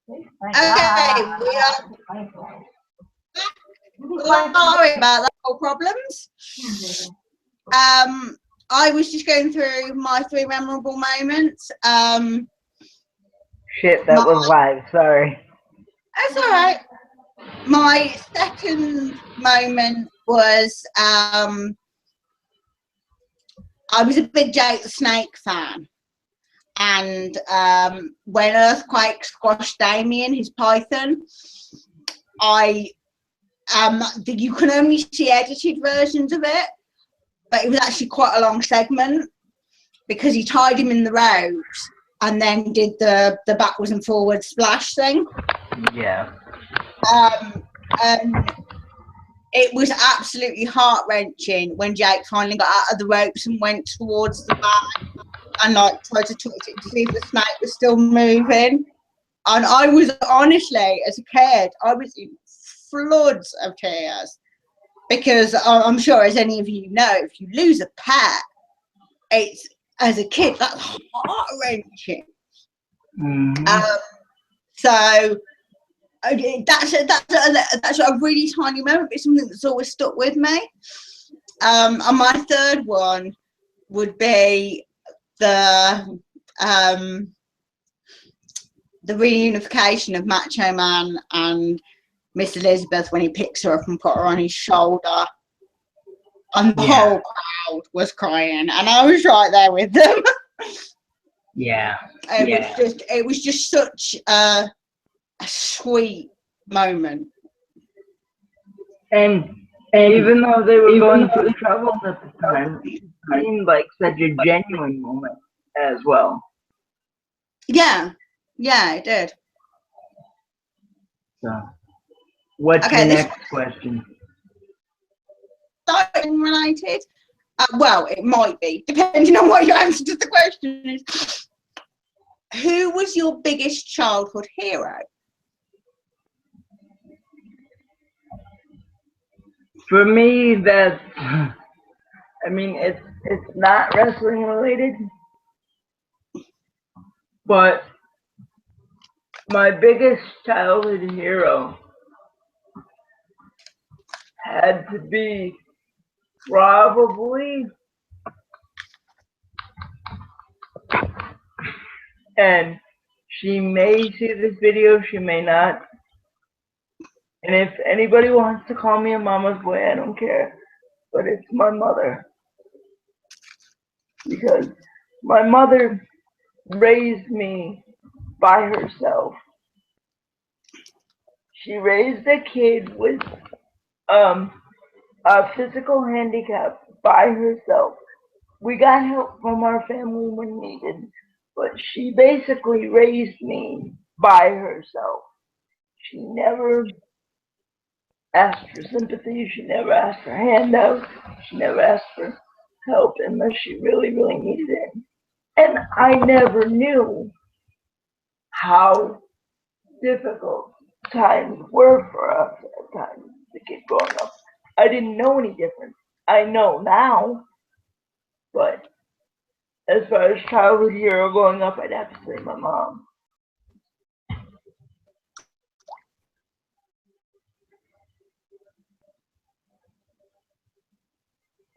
Okay, we are sorry about that. Problems. I was just going through my 3 memorable moments. Shit, that was live. Sorry. That's all right. My second moment was I was a big Jake the Snake fan, and when Earthquake squashed Damien, his python, you can only see edited versions of it, but it was actually quite a long segment because he tied him in the ropes and then did the backwards and forwards splash thing. Yeah. And it was absolutely heart-wrenching when Jake finally got out of the ropes and went towards the back and like tried to touch it to see if the snake was still moving. And I was honestly, as a kid, I was in floods of tears because I'm sure, as any of you know, if you lose a pet, it's, as a kid, that's heart-wrenching. So that's a really tiny moment, but it's something that's always stuck with me. And my third one would be the reunification of Macho Man and Miss Elizabeth when he picks her up and put her on his shoulder, and the whole crowd was crying, and I was right there with them. It was just such a sweet moment. And even though they were going through trouble at the time, it seemed like such a genuine moment as well. Yeah, it did. So, what's your next question? Starting related? Well, it might be, depending on what your answer to the question is. Who was your biggest childhood hero? For me, that's, I mean, it's not wrestling related, but my biggest childhood hero had to be probably, and she may see this video, she may not, and if anybody wants to call me a mama's boy, I don't care, but it's my mother. Because my mother raised me by herself. She raised a kid with a physical handicap by herself. We got help from our family when needed, but she basically raised me by herself. She never asked for sympathy, she never asked for handouts, she never asked for help unless she really, really needed it. And I never knew how difficult times were for us at times, the kid growing up. I didn't know any different. I know now, but as far as childhood hero growing up, I'd have to say my mom.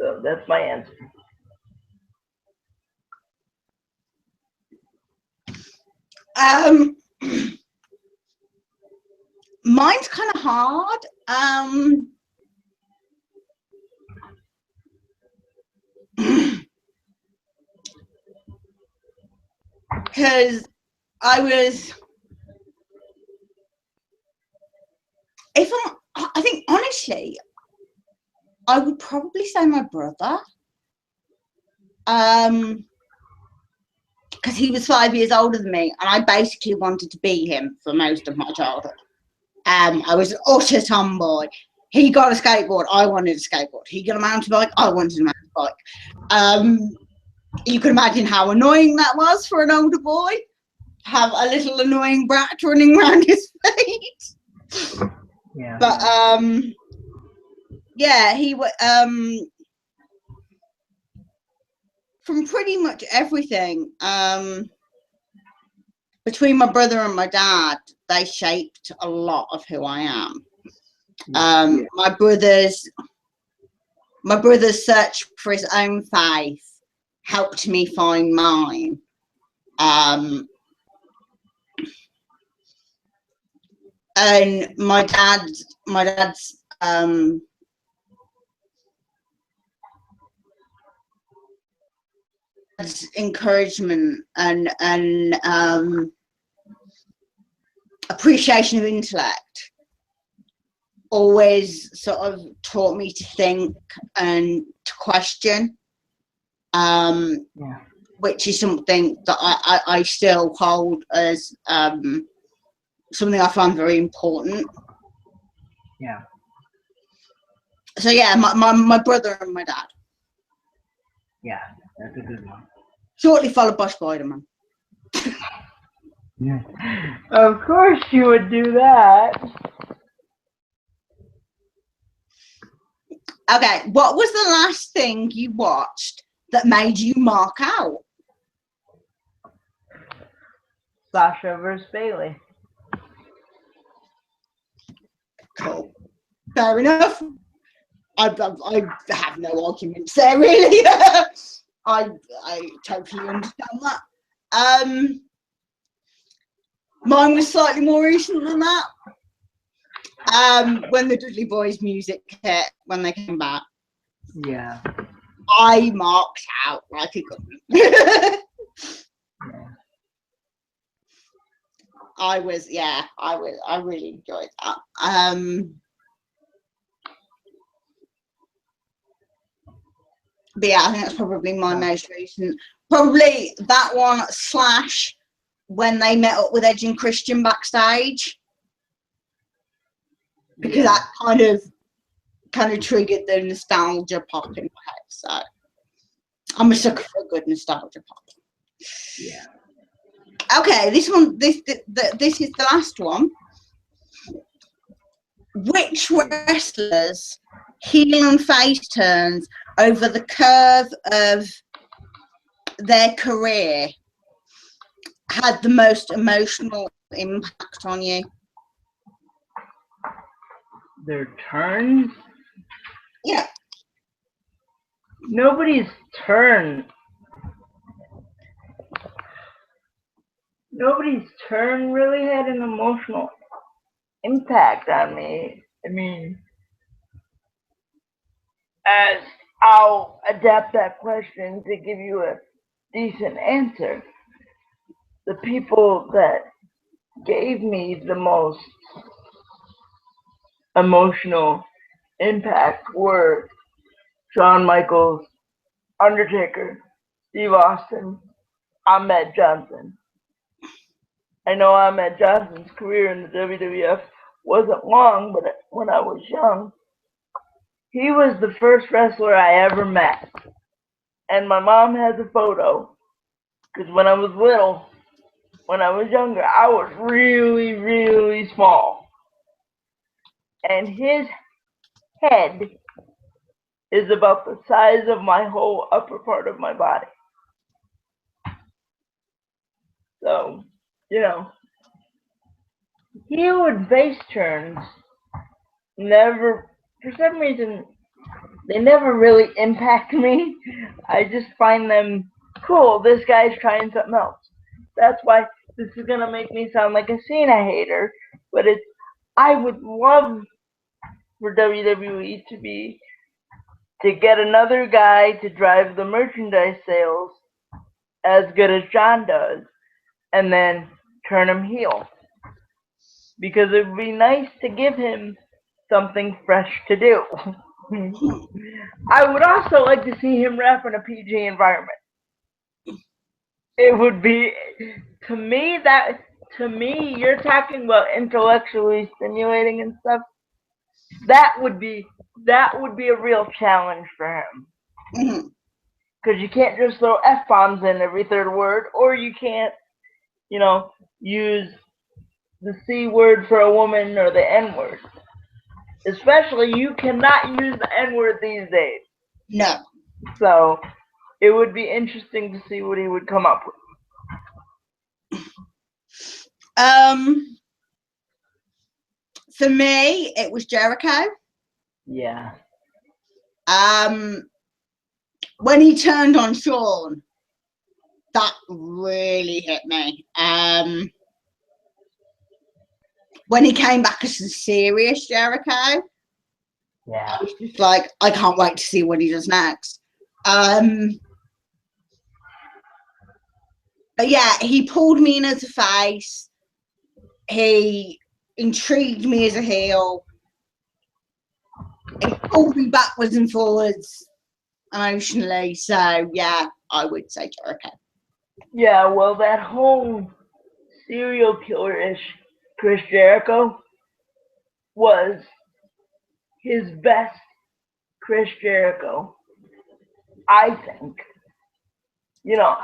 So that's my answer. Mine's kind of hard. Because I think honestly, I would probably say my brother. Because he was 5 years older than me, and I basically wanted to be him for most of my childhood. I was an utter tomboy. He got a skateboard, I wanted a skateboard. He got a mountain bike, I wanted a mountain bike. You can imagine how annoying that was for an older boy. Have a little annoying brat running around his feet. Yeah. But yeah, he was from pretty much everything. Between my brother and my dad, they shaped a lot of who I am. Yeah. My brother's search for his own faith helped me find mine. And my dad's encouragement and appreciation of intellect always sort of taught me to think and to question, which is something that I still hold as something I find very important. Yeah. So yeah, my brother and my dad. Yeah, that's a good one. Shortly followed by Spider-Man. Yeah. Of course you would do that. Okay, what was the last thing you watched that made you mark out? Sasha vs. Bailey. Cool. Fair enough. I have no arguments there, really. I totally understand that. Mine was slightly more recent than that. When the Dudley Boys music hit, when they came back, Yeah. I marked out like a good. I really enjoyed that. But yeah, I think that's probably my most recent. Probably that one / when they met up with Edge and Christian backstage, because that kind of triggered the nostalgia pop in my head. So I'm a sucker for a good nostalgia pop. Yeah. Okay, this is the last one. Which wrestlers' heel and face turns over the curve of their career had the most emotional impact on you? Their turns? Yeah. Nobody's turn really had an emotional impact on me. I mean, as I'll adapt that question to give you a decent answer. The people that gave me the most emotional impact were Shawn Michaels, Undertaker, Steve Austin, Ahmed Johnson. I know Ahmed Johnson's career in the WWF wasn't long, but when I was young, he was the first wrestler I ever met. And my mom has a photo, because when I was little, when I was younger, I was really, really small. And his head is about the size of my whole upper part of my body. So, heel and face turns for some reason, they never really impact me. I just find them cool. This guy's trying something else. That's why this is going to make me sound like a Cena hater, but I would love for WWE to get another guy to drive the merchandise sales as good as John does, and then turn him heel. Because it would be nice to give him something fresh to do. I would also like to see him rap in a PG environment. It would be, to me, you're talking about intellectually stimulating and stuff. That would be a real challenge for him. Because you can't just throw F-bombs in every third word, or you can't, use the C word for a woman or the N word. Especially, you cannot use the N word these days. No. So, it would be interesting to see what he would come up with. For me, it was Jericho. Yeah. When he turned on Shawn, that really hit me. When he came back as a serious Jericho, Yeah. I was just like, I can't wait to see what he does next. But yeah, he pulled me in as a face. He intrigued me as a heel. He pulled me backwards and forwards emotionally. So yeah, I would say Jericho. Yeah, well, that whole serial killer-ish Chris Jericho was his best Chris Jericho, I think. You know,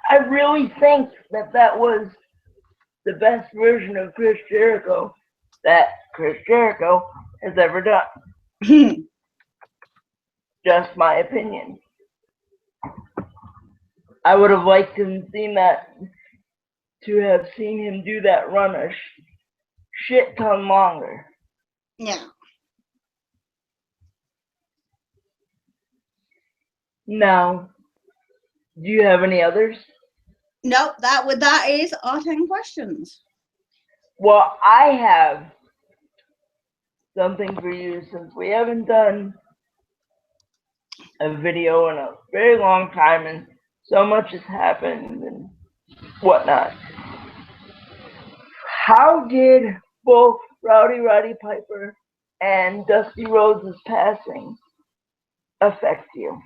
I really think that was the best version of Chris Jericho that Chris Jericho has ever done. Just my opinion. I would have liked to have seen him do that run a shit ton longer. Yeah. Now, do you have any others? Nope, that is our 10 questions. Well, I have something for you since we haven't done a video in a very long time and so much has happened and whatnot. How did both Rowdy Roddy Piper and Dusty Rhodes' passing affect you?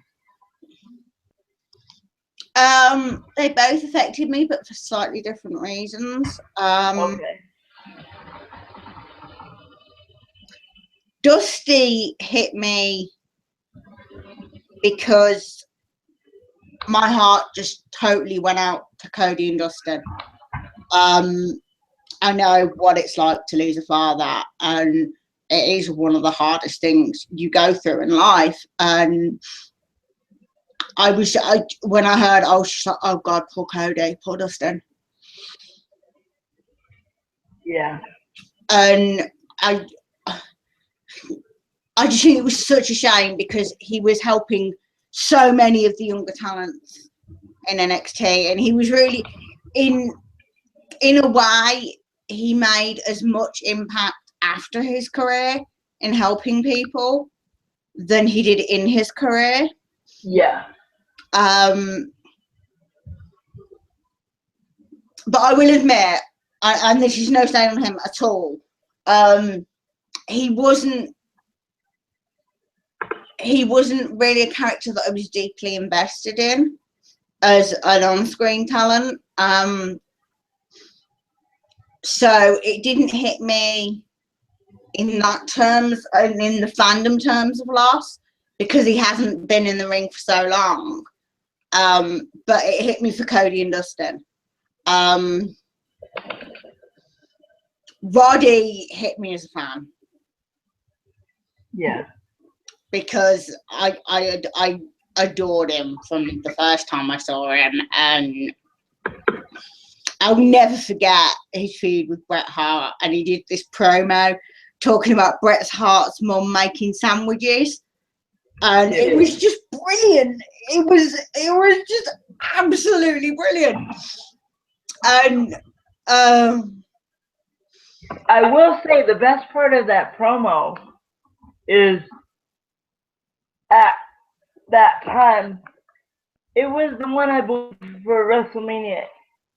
They both affected me, but for slightly different reasons. Okay. Dusty hit me because my heart just totally went out to Cody and Dustin. I know what it's like to lose a father, and it is one of the hardest things you go through in life. And when I heard, I was just like, oh God, poor Cody, poor Dustin. Yeah. And I just think it was such a shame because he was helping so many of the younger talents in NXT, and he was really in a way he made as much impact after his career in helping people than he did in his career. Yeah. But I will admit, and this is no stain on him at all, he wasn't really a character that I was deeply invested in as an on-screen talent. So it didn't hit me in that terms and in the fandom terms of loss because he hasn't been in the ring for so long. But it hit me for Cody and Dustin. Roddy hit me as a fan. Yeah. Because I adored him from the first time I saw him, and I'll never forget his feud with Bret Hart. And he did this promo talking about Bret Hart's mum making sandwiches, and it was just brilliant. It was just absolutely brilliant. And I will say the best part of that promo is at that time, it was the one I believe for WrestleMania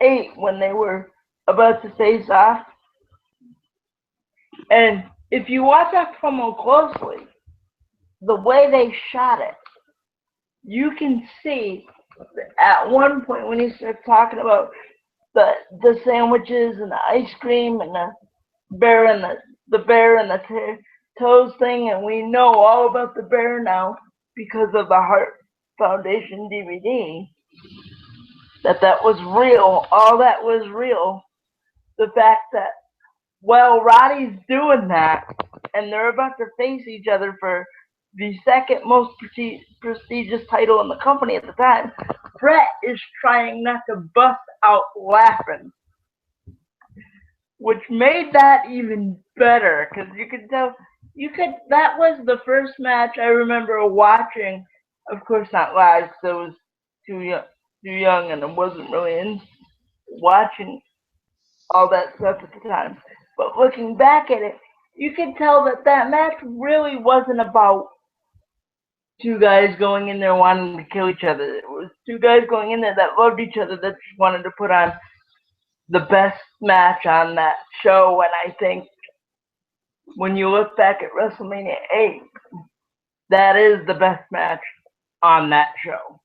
8 when they were about to face off. And if you watch that promo closely, the way they shot it, you can see at one point when he starts talking about the sandwiches and the ice cream and the bear and the toes thing, and we know all about the bear now because of the Heart Foundation DVD, that was real. All that was real. The fact that while Roddy's doing that and they're about to face each other for the second most prestigious title in the company at the time, Bret is trying not to bust out laughing, which made that even better because you could tell that was the first match I remember watching. Of course, not live because I was too young, and I wasn't really in watching all that stuff at the time. But looking back at it, you could tell that match really wasn't about two guys going in there wanting to kill each other. It was two guys going in there that loved each other, that just wanted to put on the best match on that show. And I think when you look back at WrestleMania 8, that is the best match on that show.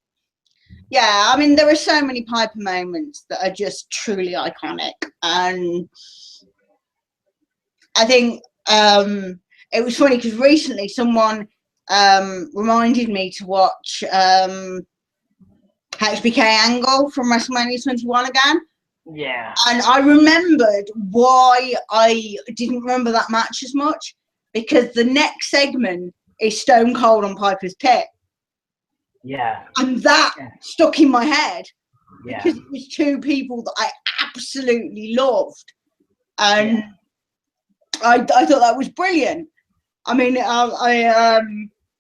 Yeah, I mean, there are so many Piper moments that are just truly iconic. And I think it was funny because recently someone reminded me to watch HBK Angle from WrestleMania 21 again. Yeah. And I remembered why I didn't remember that match as much, because the next segment is Stone Cold on Piper's Pit. Yeah. And that stuck in my head Yeah. because it was two people that I absolutely loved. And I thought that was brilliant. I mean,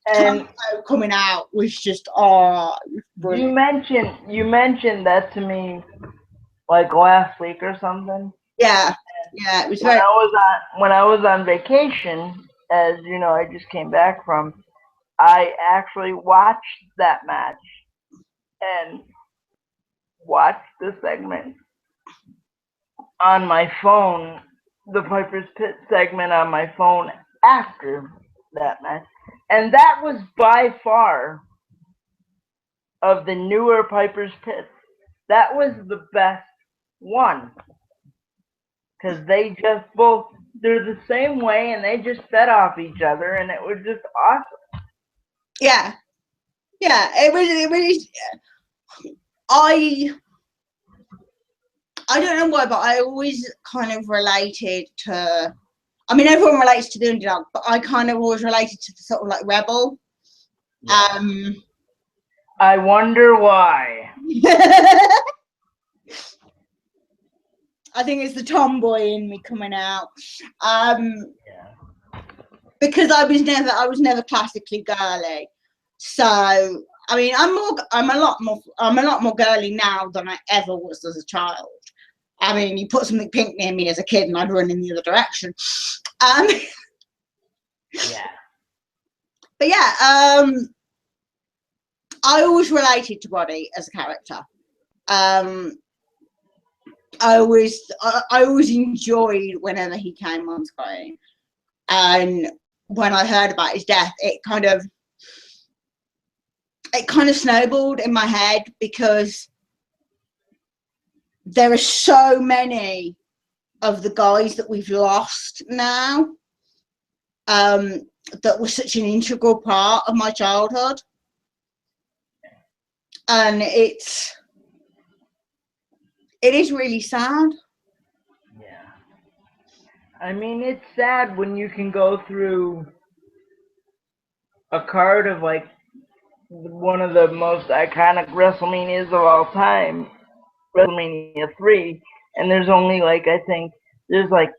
And coming out was just you mentioned that to me like last week or something. yeah, it was very. When I was on vacation, as you know, I just came back from. I actually watched that match and watched the segment on my phone, the Piper's Pit segment on my phone after that match. And that was by far, of the newer Piper's Pit, that was the best one. Because they just both, they're the same way and they just fed off each other and it was just awesome. Yeah, it was. I don't know why, but I always kind of related to. I mean, everyone relates to the underdog, but I kind of always related to the sort of like rebel. Yeah. I wonder why. I think it's the tomboy in me coming out. Because I was never classically girly. So I mean, I'm a lot more girly now than I ever was as a child. I mean, you put something pink near me as a kid, and I'd run in the other direction. Yeah. But yeah, I always related to Roddy as a character. I always enjoyed whenever he came on screen, and when I heard about his death, it kind of snowballed in my head, because there are so many of the guys that we've lost now that were such an integral part of my childhood, and it is really sad. Yeah. I mean, it's sad when you can go through a card of like one of the most iconic WrestleManias of all time, WrestleMania 3, and there's only like, I think there's like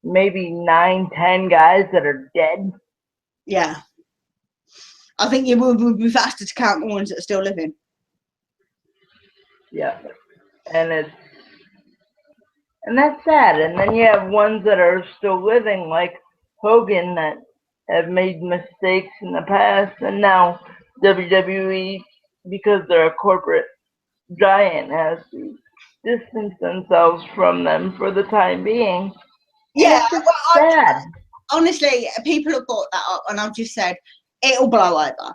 maybe 9-10 guys that are dead. Yeah, I think you would be faster to count the ones that are still living. Yeah, and that's sad. And then you have ones that are still living, like Hogan, that have made mistakes in the past, and now WWE, because they're a corporate giant, has to distance themselves from them for the time being. Yeah, sad. Honestly, people have brought that up, and I've just said it'll blow over.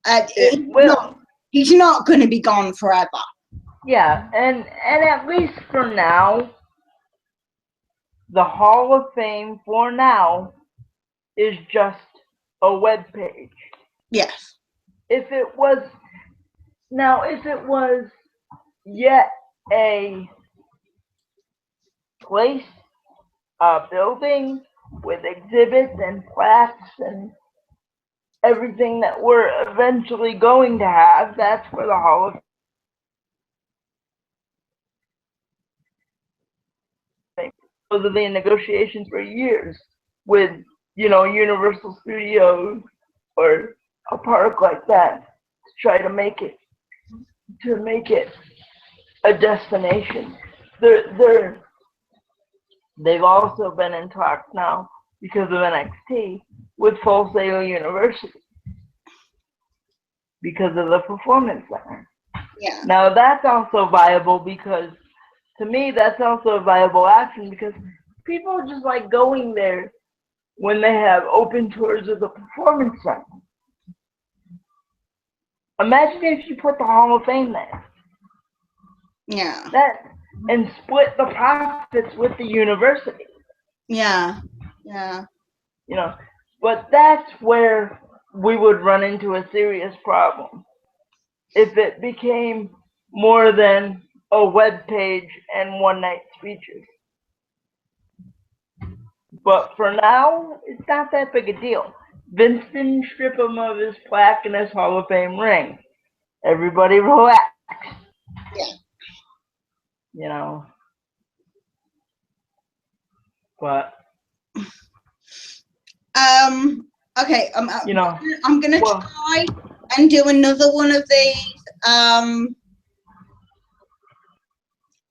It will. He's not going to be gone forever. Yeah, and at least for now, the Hall of Fame for now is just a web page. Yes. If it was yet a place, a building with exhibits and plaques and everything that we're eventually going to have, that's where the Hall of Fame. supposedly in negotiations for years with, you know, Universal Studios or a park like that to try to make it a destination. They've also been in talks now because of NXT with Full Sail University because of the Performance Center. Yeah. Now that's also viable because, to me, that's also a viable option because people just like going there when they have open tours of the Performance Center. Imagine if you put the Hall of Fame there. Yeah. And split the profits with the university. Yeah. Yeah. You know, but that's where we would run into a serious problem if it became more than a web page and one night speeches. But for now, it's not that big a deal. Vince didn't strip him of his plaque and his Hall of Fame ring. Everybody relax. Yeah. You know. But okay, you know, I'm gonna try and do another one of these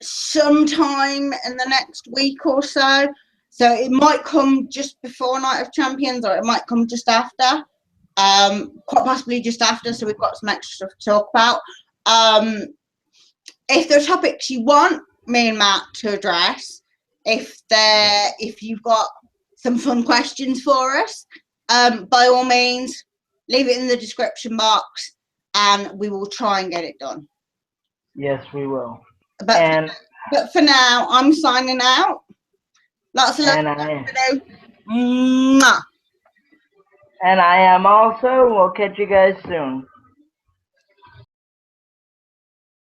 sometime in the next week or so. So it might come just before Night of Champions, or it might come just after. Quite possibly just after, so we've got some extra stuff to talk about. If there are topics you want me and Matt to address, if you've got some fun questions for us, by all means, leave it in the description box, and we will try and get it done. Yes, we will. But for now, I'm signing out. Lots of love. And I am also. We'll catch you guys soon.